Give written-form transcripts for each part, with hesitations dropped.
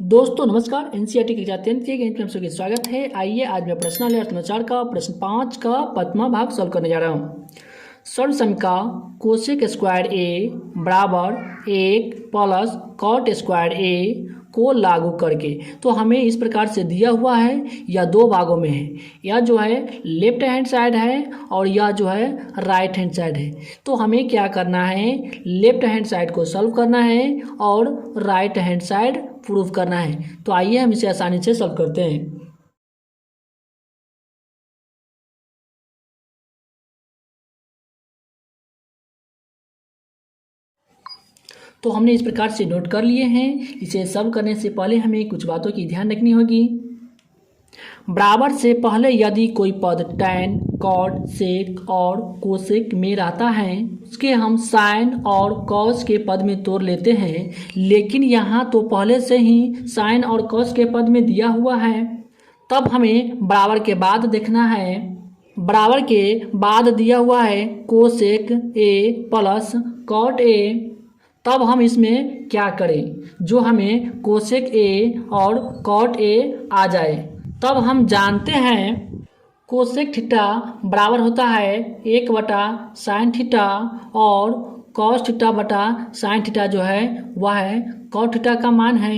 दोस्तों नमस्कार। एनसीईआरटी की कक्षा 10 के गणित में आप सभी का स्वागत है। आइए आज मैं प्रश्नावली अर्थमाचार का प्रश्न 5 का प्रथमा भाग सॉल्व करने जा रहा हूँ। सर्व समीका कोसेक स्क्वायर ए बराबर 1 प्लस कॉट स्क्वायर ए को लागू करके, तो हमें इस प्रकार से दिया हुआ है। यह दो भागों में है, यह जो है लेफ्ट हैंड साइड है और यह जो है राइट हैंड साइड है। तो हमें क्या करना है, लेफ्ट हैंड साइड को सॉल्व करना है और राइट हैंड साइड प्रूफ करना है। तो आइए हम इसे आसानी से सॉल्व करते हैं। तो हमने इस प्रकार से नोट कर लिए हैं। इसे सॉल्व करने से पहले हमें कुछ बातों की ध्यान रखनी होगी। बराबर से पहले यदि कोई पद टैन, कॉट, सेक और कोसेक में रहता है, उसके हम साइन और कॉस के पद में तोड़ लेते हैं। लेकिन यहाँ तो पहले से ही साइन और कॉस के पद में दिया हुआ है, तब हमें बराबर के बाद देखना है। बराबर के बाद दिया हुआ है cosec A plus cot A. तब हम इसमें क्या करें, जो हमें कोसेक ए और कॉट ए आ जाए। तब हम जानते हैं कोसेक थीटा बराबर होता है 1/sin थीटा और कॉस थीटा बटा साइन थीटा जो है वह है कॉट थीटा का मान है।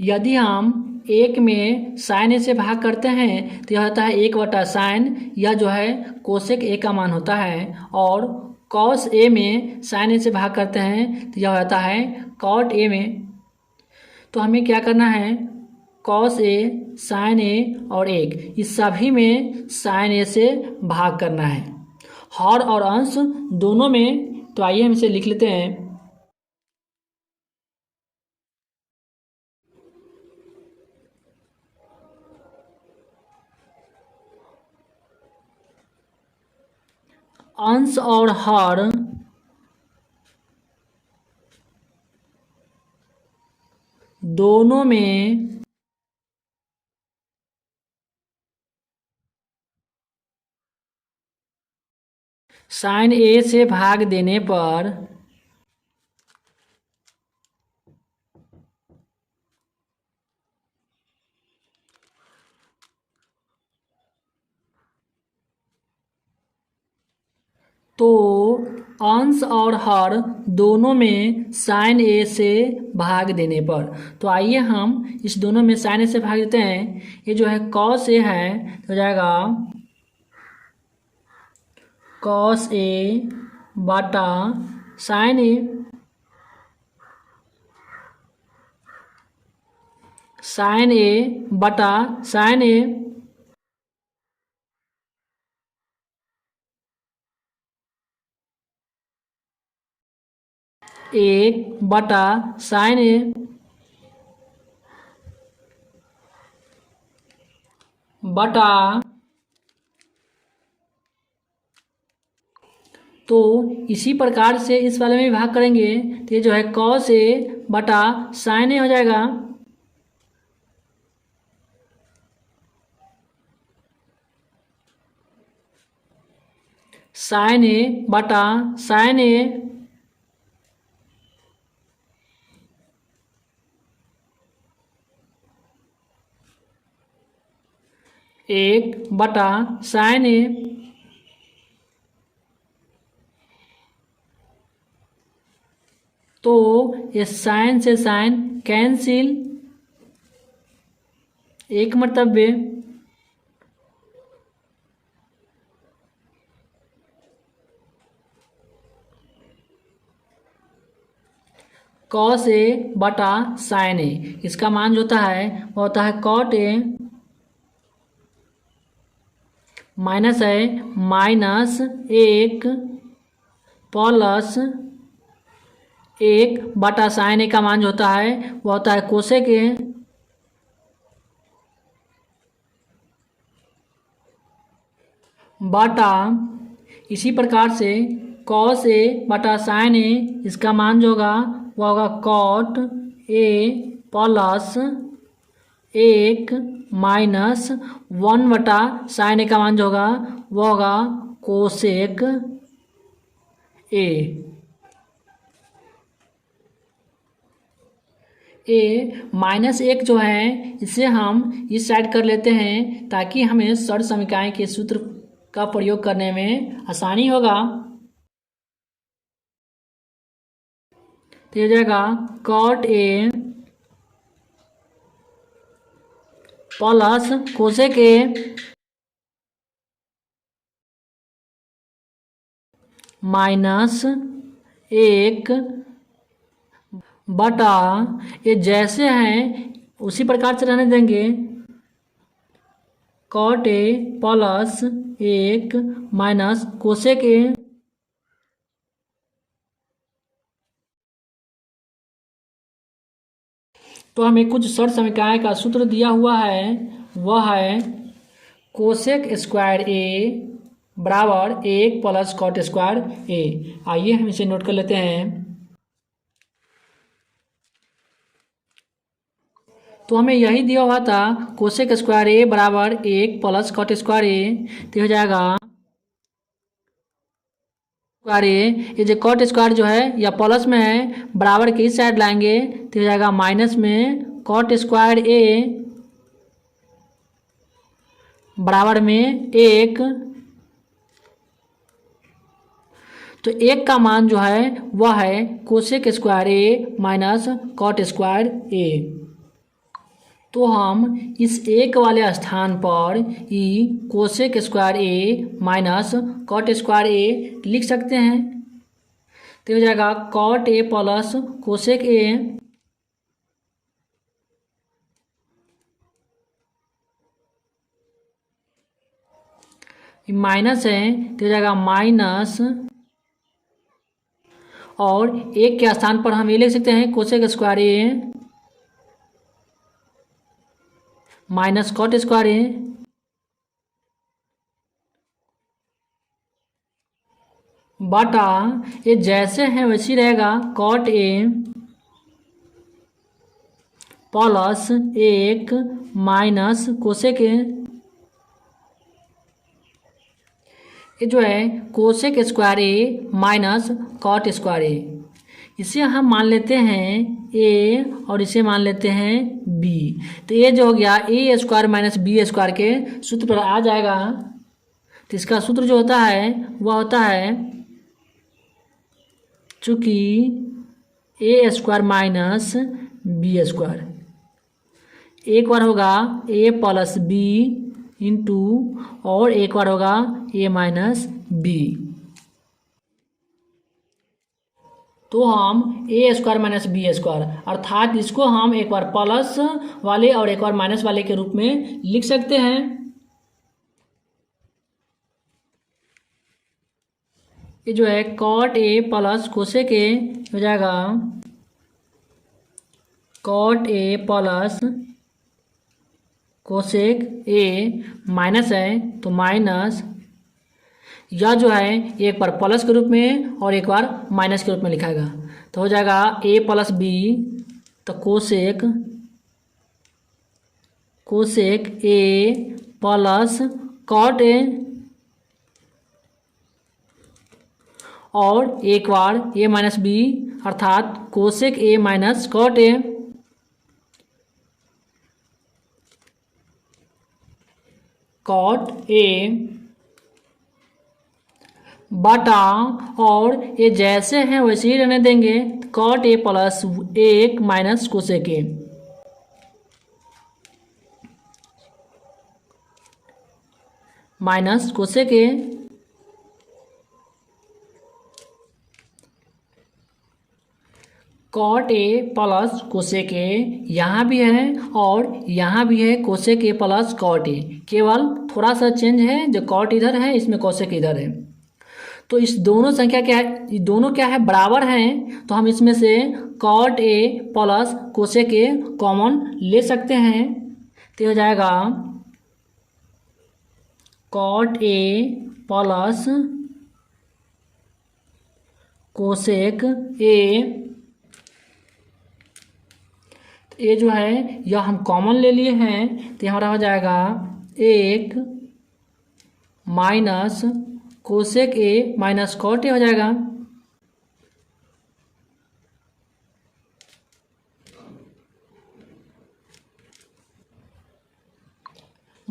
यदि हम 1 में साइन ए से भाग करते हैं तो यह होता है 1/sin, यह जो है कोसेक ए का मान होता है। और कॉस ए में साइन ए से भाग करते हैं तो यह होता है कॉट ए में। तो हमें क्या करना है, कॉस ए, साइन ए और 1 इस सभी में साइन ए से भाग करना है, हर और अंश दोनों में। तो आइए हम इसे लिख लेते हैं। अंश और हर दोनों में साइन ए से भाग देने पर तो अंश और हर दोनों में साइन ए से भाग देने पर, तो आइए हम इस दोनों में साइन ए से भाग देते हैं। ये जो है कॉस ए है तो हो जाएगा कॉस ए बटा साइन ए, साइन ए बटा साइन ए। 1/sin ए बटा, तो इसी प्रकार से इस वाले में भी भाग करेंगे तो ये जो है कॉस ए बटा साइन ए हो जाएगा। साइन ए बटा साइन ए, एक बटा साइन ए। तो ये साइन से साइन कैंसिल, एक मर्तबे कॉस ए बटा साइन ए, इसका मान जो होता है वो होता है कॉट ए माइनस है माइनस 1 प्लस 1/sin ए का मान जो होता है वो होता है कोसेक ए बटा, इसी प्रकार से कॉस ए बटा साइन ए, इसका मान जो होगा वो होगा cot A plus 1 minus 1/sin A का मान जो होगा वो होगा कोसेक ए। ए माइनस 1 जो है इसे हम इस साइड कर लेते हैं ताकि हमें षड समीकरण के सूत्र का प्रयोग करने में आसानी होगा। तो ये हो जाएगा कॉट ए प्लस कोसेक ए माइनस 1 बटा ये जैसे हैं उसी प्रकार से रहने देंगे। कॉट ए प्लस 1 माइनस कोसेक ए तो हमें कुछ षड समीकरण का सूत्र दिया हुआ है, वह है कोसेक स्क्वायर ए बराबर 1 प्लस कॉट स्क्वायर ए। आइए हम इसे नोट कर लेते हैं। तो हमें यही दिया हुआ था कोसेक स्क्वायर ए बराबर 1 प्लस कॉट स्क्वायर ए। तो हो जाएगा स्क्वायर ए, ये जो कॉट स्क्वायर जो है या प्लस में है बराबर के इस साइड लाएंगे तो हो जाएगा माइनस में कॉट स्क्वायर ए बराबर में 1। तो 1 का मान जो है वह है cosec square a minus cot square a. तो हम इस 1 वाले स्थान पर ई cosec square a minus cot square a लिख सकते हैं। तो हो जाएगा कॉट ए प्लस कोसेक ए माइनस है तो हो जाएगा माइनस, और 1 के स्थान पर हम ये लिख सकते हैं cosec square a minus cot square a बटा ये जैसे है वैसे ही रहेगा cot A plus 1 minus cosec a. ये जो है cosec square a minus cot square a, इसे हम मान लेते हैं ए और इसे मान लेते हैं बी। तो ये जो हो गया ए स्क्वायर माइनस बी स्क्वायर के सूत्र पर आ जाएगा। तो इसका सूत्र जो होता है वह होता है, चूँकि ए स्क्वायर माइनस बी स्क्वायर, एक बार होगा ए प्लस बी इंटू और एक बार होगा ए माइनस बी। तो हम a square minus b square अर्थात इसको हम एक बार प्लस वाले और एक बार माइनस वाले के रूप में लिख सकते हैं। ये जो है cot A plus cosec a हो जाएगा कॉट ए प्लस कोसेक ए माइनस है तो माइनस, यह जो है एक बार प्लस के रूप में और एक बार माइनस के रूप में लिखाएगा। तो हो जाएगा ए प्लस बी तो cosec A plus cot a, और एक बार ए माइनस बी अर्थात cosec A minus cot a. Cot a बटा, और ये जैसे हैं वैसे ही रहने देंगे, cot A plus 1 minus cosec A minus cosec a. Cot A plus cosec a यहाँ भी है और यहाँ भी है cosec A plus cot a, केवल थोड़ा सा चेंज है, जो कॉट इधर है इसमें कोसेक इधर है। तो इस दोनों संख्या क्या है, ये दोनों क्या है बराबर हैं, तो हम इसमें से cot A plus cosec a common ले सकते हैं। तो हो जाएगा cot A plus cosec a. ये जो है यह हम कॉमन ले लिए हैं, तो हमारा हो जाएगा 1 minus cosec A minus cot a हो जाएगा।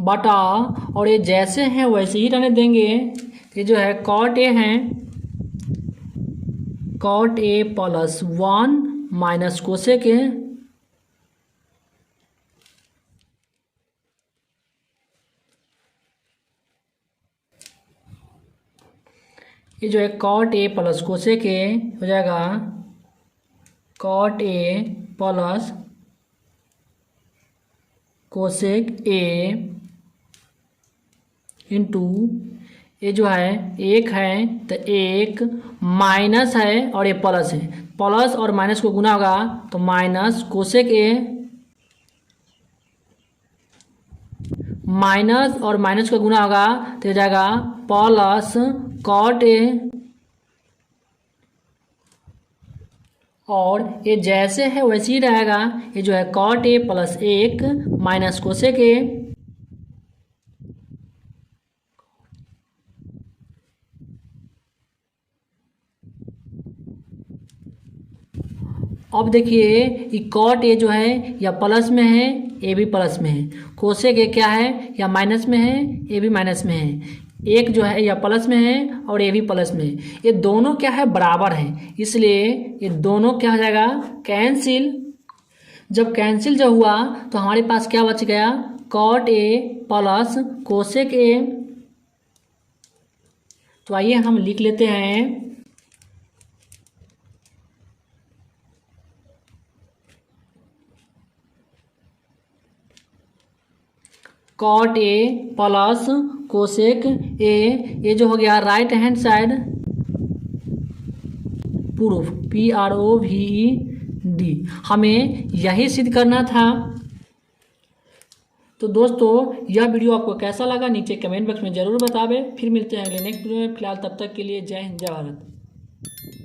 बटा, और ये जैसे हैं वैसे ही रहने देंगे। ये जो है कॉट ए है, cot A plus 1 minus cosec a, ये जो है cot A plus cosec a हो जाएगा cot A plus cosec a into, ये जो है एक है तो एक माइनस है और ये प्लस है, प्लस और माइनस को गुना होगा तो माइनस कोसेक ए, माइनस और माइनस का गुना होगा तो हो जाएगा प्लस कॉट ए, और ये जैसे है वैसे ही रहेगा। ये जो है कॉट ए प्लस एक माइनस कोसेक ए, अब देखिए ये कॉट ए जो है या प्लस में है, ए भी प्लस में है, कोसेक ए क्या है या माइनस में है, ए भी माइनस में है, एक जो है या प्लस में है और ए भी प्लस में है। ये दोनों क्या है बराबर है, इसलिए ये दोनों क्या हो जाएगा कैंसिल। जब कैंसिल जो हुआ तो हमारे पास क्या बच गया, कॉट ए प्लस कोसेक ए। तो आइए हम लिख लेते हैं, cot A plus cosec a, ये जो हो गया right hand side proof, PROVED, हमें यही सिद्ध करना था। तो दोस्तों यह वीडियो आपको कैसा लगा नीचे कमेंट बॉक्स में ज़रूर बतावें। फिर मिलते हैं अगले नेक्स्ट वीडियो में। फिलहाल तब तक के लिए जय हिंद, जय भारत।